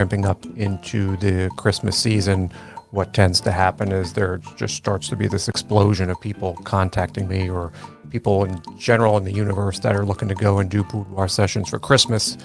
ramping up into the Christmas season, what tends to happen is there just starts to be this explosion of people contacting me, or people in general in the universe that are looking to go and do boudoir sessions for Christmas.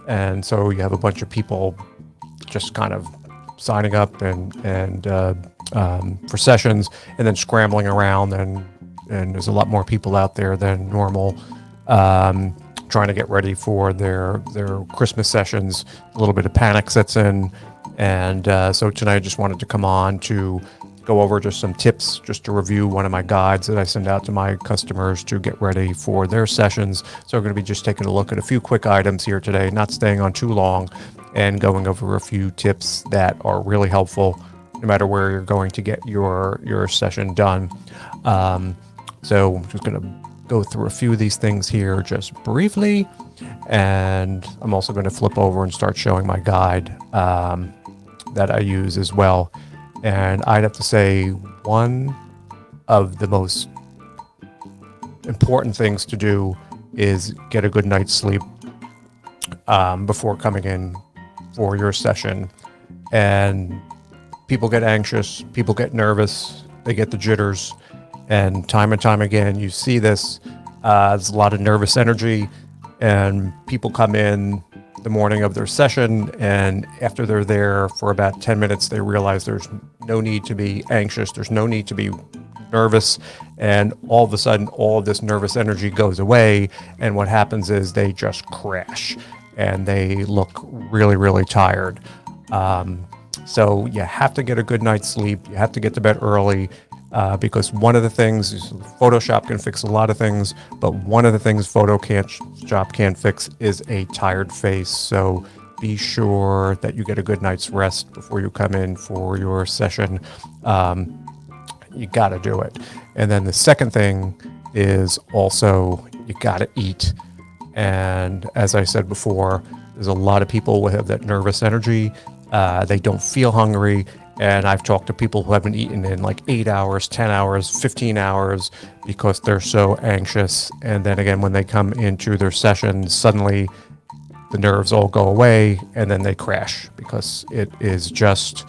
And so you have a bunch of people just kind of signing up and for sessions, and then scrambling around, and there's a lot more people out there than normal trying to get ready for their Christmas sessions. A little bit of panic sets in, and so tonight I just wanted to come on to go over just some tips, just to review one of my guides that I send out to my customers to get ready for their sessions. So we're going to be just taking a look at a few quick items here today, not staying on too long, and going over a few tips that are really helpful no matter where you're going to get your session done. So I'm just going to go through a few of these things here just briefly, and I'm also going to flip over and start showing my guide that I use as well. And I'd have to say one of the most important things to do is get a good night's sleep before coming in for your session. And people get anxious, people get nervous, they get the jitters, and time again you see this. There's a lot of nervous energy, and people come in the morning of their session, and after they're there for about 10 minutes, they realize there's no need to be anxious, there's no need to be nervous, and all of a sudden all of this nervous energy goes away, and what happens is they just crash and they look really tired. So you have to get a good night's sleep, you have to get to bed early, because one of the things is Photoshop can fix a lot of things, but one of the things Photoshop can't fix is a tired face. So be sure that you get a good night's rest before you come in for your session. You got to do it. And then the second thing is also you got to eat. And as I said before, there's a lot of people who have that nervous energy. They don't feel hungry. And I've talked to people who haven't eaten in like 8 hours, 10 hours, 15 hours because they're so anxious. And then again, when they come into their session, suddenly the nerves all go away and then they crash because it is just,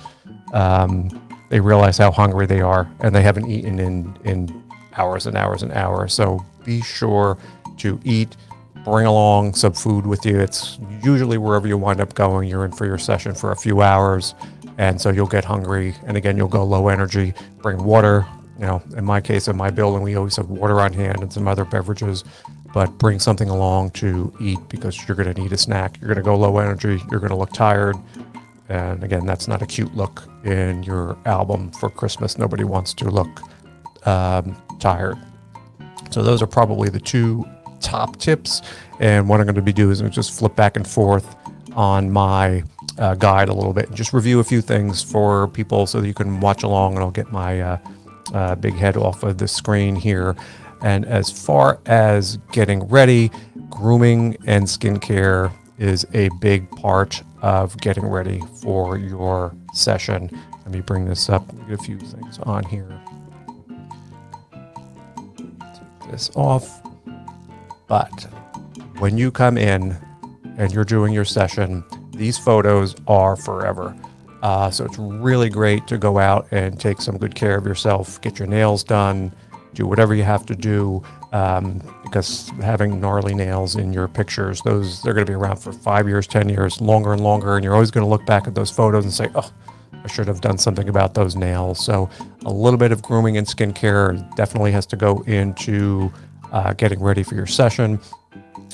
they realize how hungry they are and they haven't eaten in hours and hours and hours. So be sure to eat. Bring along some food with you. It's usually wherever you wind up going, you're in for your session for a few hours. And so you'll get hungry, and again, you'll go low energy. Bring water. You know, in my case, in my building, we always have water on hand and some other beverages, but bring something along to eat because you're going to need a snack. You're going to go low energy. You're going to look tired. And again, that's not a cute look in your album for Christmas. Nobody wants to look tired. So those are probably the two top tips. And what I'm going to be doing is just flip back and forth on my guide a little bit and just review a few things for people so that you can watch along, and I'll get my big head off of the screen here. And as far as getting ready, grooming and skincare is a big part of getting ready for your session. Let me bring this up, get a few things on here. Take this off. But when you come in and you're doing your session, these photos are forever. So it's really great to go out and take some good care of yourself, get your nails done, do whatever you have to do, because having gnarly nails in your pictures, they're going to be around for 5 years, 10 years, longer and longer, and you're always going to look back at those photos and say, oh, I should have done something about those nails. So a little bit of grooming and skincare definitely has to go into getting ready for your session.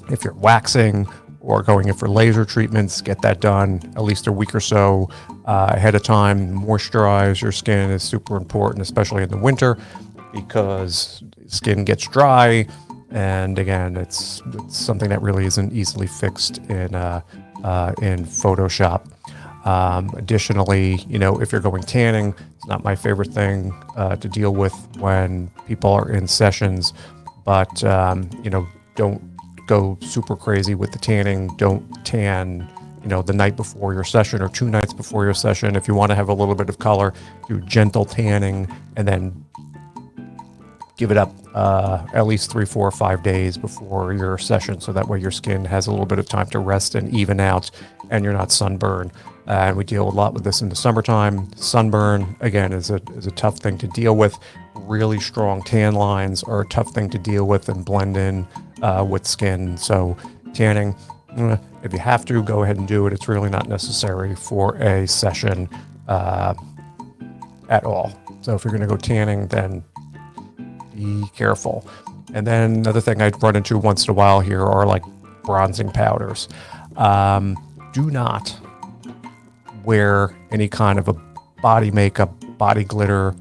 If you're waxing or going in for laser treatments, get that done at least a week or so ahead of time. Moisturize your skin is super important, especially in the winter, because skin gets dry. And again, it's something that really isn't easily fixed in Photoshop. Additionally, if you're going tanning, it's not my favorite thing to deal with when people are in sessions, but don't go super crazy with the tanning. Don't tan, the night before your session or 2 nights before your session. If you want to have a little bit of color, do gentle tanning and then give it up at least 3, 4, 5 days before your session. So that way your skin has a little bit of time to rest and even out and you're not sunburned. And we deal a lot with this in the summertime. Sunburn, again, is a tough thing to deal with. Really strong tan lines are a tough thing to deal with and blend in with skin. So tanning, if you have to, go ahead and do it. It's really not necessary for a session at all. So if you're going to go tanning, then be careful. And then another thing I'd run into once in a while here are like bronzing powders. Do not wear any kind of a body makeup, body glitter,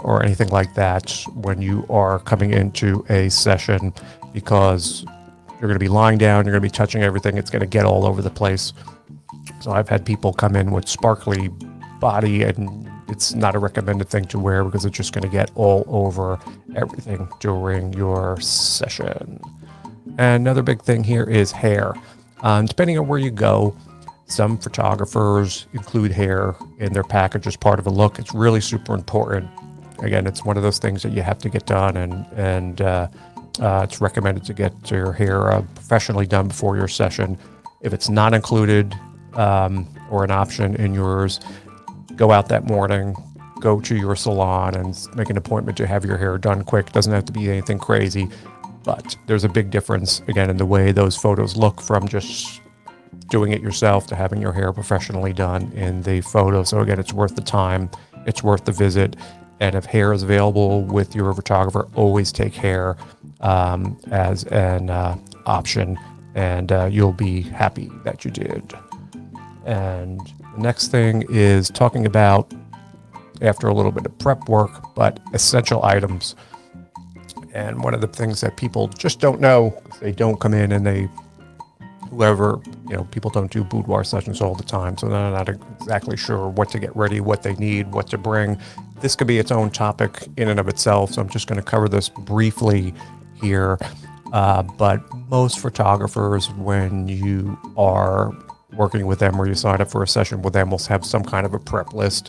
or anything like that when you are coming into a session, because you're going to be lying down, you're going to be touching everything, it's going to get all over the place. So I've had people come in with sparkly body, and it's not a recommended thing to wear because it's just going to get all over everything during your session. And another big thing here is hair. Depending on where you go, some photographers include hair in their package as part of a look. It's really super important. Again, it's one of those things that you have to get done, and it's recommended to get your hair professionally done before your session. If it's not included or an option in yours, go out that morning, go to your salon and make an appointment to have your hair done quick. Doesn't have to be anything crazy, but there's a big difference, again, in the way those photos look from just doing it yourself to having your hair professionally done in the photo. So again, it's worth the time, it's worth the visit. And if hair is available with your photographer, always take hair as an option, and you'll be happy that you did. And the next thing is talking about, after a little bit of prep work, but essential items. And one of the things that people just don't know, they don't come in and people don't do boudoir sessions all the time, so they're not exactly sure what to get ready, what they need, what to bring. This could be its own topic in and of itself, so I'm just going to cover this briefly here. But most photographers, when you are working with them or you sign up for a session with them, will have some kind of a prep list,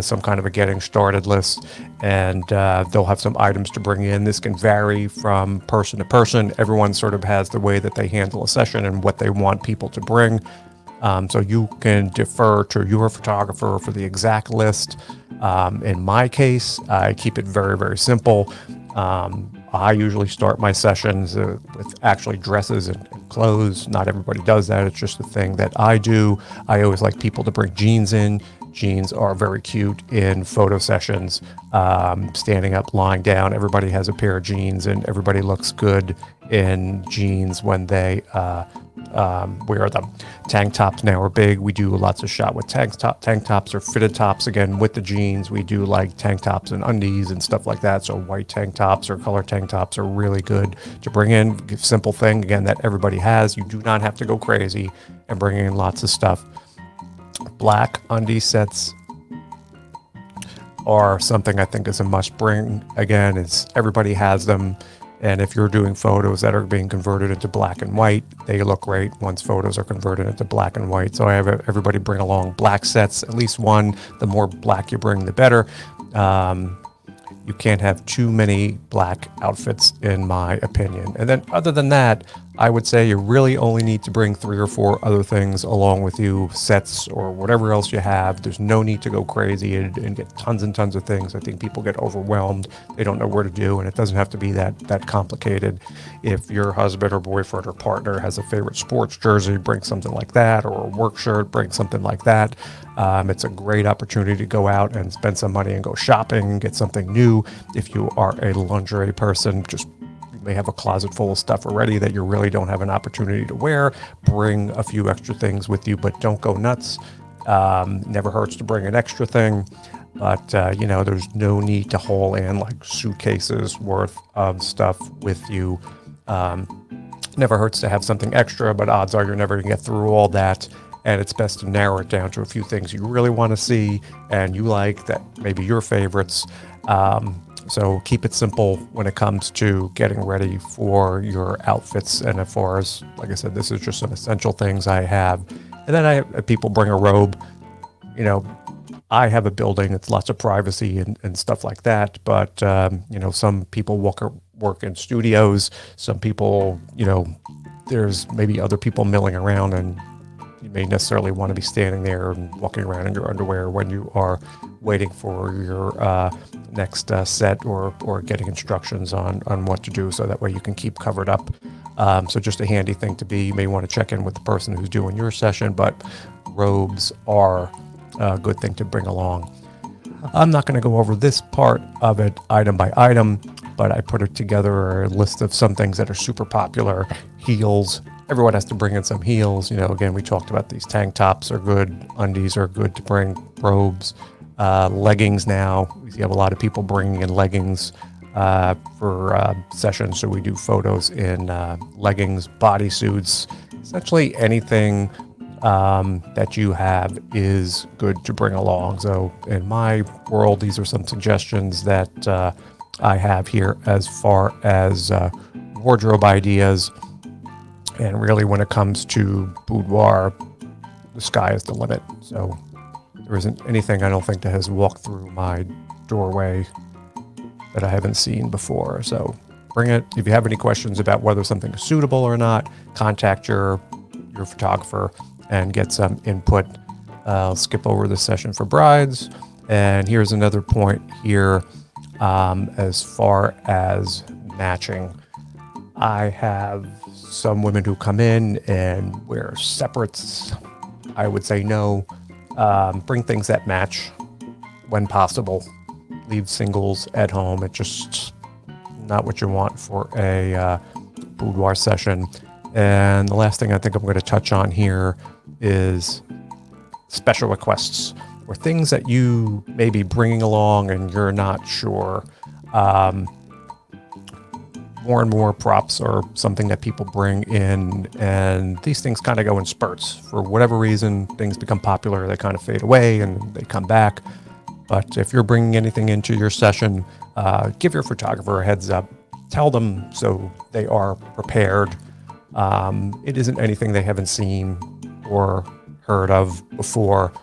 some kind of a getting started list, and they'll have some items to bring in. This can vary from person to person. Everyone sort of has the way that they handle a session and what they want people to bring. So you can defer to your photographer for the exact list. In my case, I keep it very, very simple. I usually start my sessions with actually dresses and clothes. Not everybody does that. It's just the thing that I do. I always like people to bring jeans in. Jeans are very cute in photo sessions. Standing up, lying down, everybody has a pair of jeans, and everybody looks good in jeans when they wear them. Tank tops now are big. We do lots of shot with tank tops or fitted tops, again, with the jeans. We do like tank tops and undies and stuff like that. So white tank tops or color tank tops are really good to bring in. Simple thing, again, that everybody has. You do not have to go crazy and bring in lots of stuff. Black undie sets are something I think is a must bring. Again, everybody has them. And if you're doing photos that are being converted into black and white, they look great once photos are converted into black and white. So I have everybody bring along black sets, at least one. The more black you bring, the better. You can't have too many black outfits, in my opinion. And then other than that, I would say you really only need to bring 3 or 4 other things along with you, sets or whatever else you have. There's no need to go crazy and get tons and tons of things. I think people get overwhelmed. They don't know where to do, and it doesn't have to be that complicated. If your husband or boyfriend or partner has a favorite sports jersey, bring something like that, or a work shirt, bring something like that. It's a great opportunity to go out and spend some money and go shopping, get something new. If you are a lingerie person, you may have a closet full of stuff already that you really don't have an opportunity to wear. Bring a few extra things with you, but don't go nuts. Never hurts to bring an extra thing, but there's no need to haul in like suitcases worth of stuff with you. Never hurts to have something extra, but odds are you're never going to get through all that. And it's best to narrow it down to a few things you really want to see and you like, that maybe your favorites. So keep it simple when it comes to getting ready for your outfits. And as far as, like I said, this is just some essential things I have. And then I have people bring a robe. I have a building. It's lots of privacy and stuff like that. But, some people work in studios. Some people, there's maybe other people milling around and may necessarily want to be standing there and walking around in your underwear when you are waiting for your next set or getting instructions on what to do, so that way you can keep covered up. So just a handy thing to be. You may want to check in with the person who's doing your session, but robes are a good thing to bring along. I'm not going to go over this part of it item by item, but I put it together a list of some things that are super popular. Heels. Everyone has to bring in some heels. Again, we talked about these tank tops are good. Undies are good to bring. Robes. Leggings now. We have a lot of people bringing in leggings for sessions. So we do photos in leggings, bodysuits, essentially anything that you have is good to bring along. So in my world, these are some suggestions that I have here as far as wardrobe ideas. And really, when it comes to boudoir, the sky is the limit. So there isn't anything, I don't think, that has walked through my doorway that I haven't seen before. So bring it. If you have any questions about whether something is suitable or not, contact your photographer and get some input. I'll skip over the session for brides. And here's another point here as far as matching. I have some women who come in and wear separates. I would say no. Bring things that match when possible. Leave singles at home. It's just not what you want for a boudoir session. And the last thing I think I'm going to touch on here is special requests, or things that you may be bringing along and you're not sure. More and more props are something that people bring in, and these things kind of go in spurts. For whatever reason, things become popular, they kind of fade away and they come back. But if you're bringing anything into your session, give your photographer a heads up. Tell them so they are prepared. It isn't anything they haven't seen or heard of before.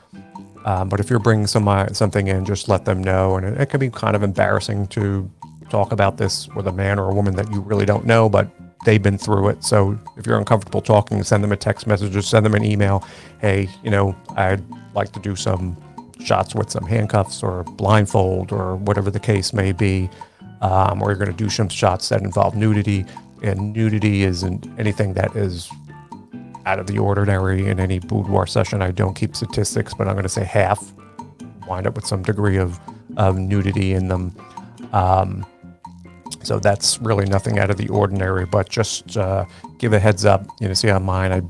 But if you're bringing something in, just let them know. And it can be kind of embarrassing to talk about this with a man or a woman that you really don't know, but they've been through it. So if you're uncomfortable talking, send them a text message or send them an email. Hey, I'd like to do some shots with some handcuffs or blindfold or whatever the case may be. Or you're going to do some shots that involve nudity. And nudity isn't anything that is out of the ordinary in any boudoir session. I don't keep statistics, but I'm going to say half wind up with some degree of nudity in them. So that's really nothing out of the ordinary, but just give a heads up. See on mine, I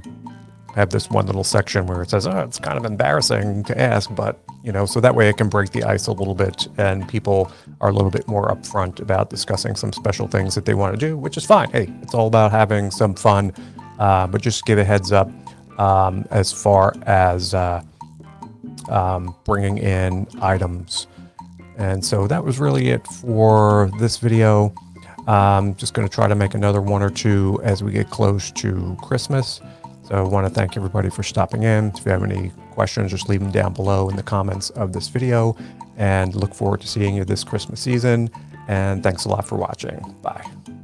have this one little section where it says, it's kind of embarrassing to ask, but, so that way it can break the ice a little bit and people are a little bit more upfront about discussing some special things that they want to do, which is fine. Hey, it's all about having some fun, but just give a heads up as far as bringing in items. And so that was really it for this video. Just going to try to make another one or two as we get close to Christmas. So I want to thank everybody for stopping in. If you have any questions, just leave them down below in the comments of this video, and look forward to seeing you this Christmas season. And thanks a lot for watching. Bye.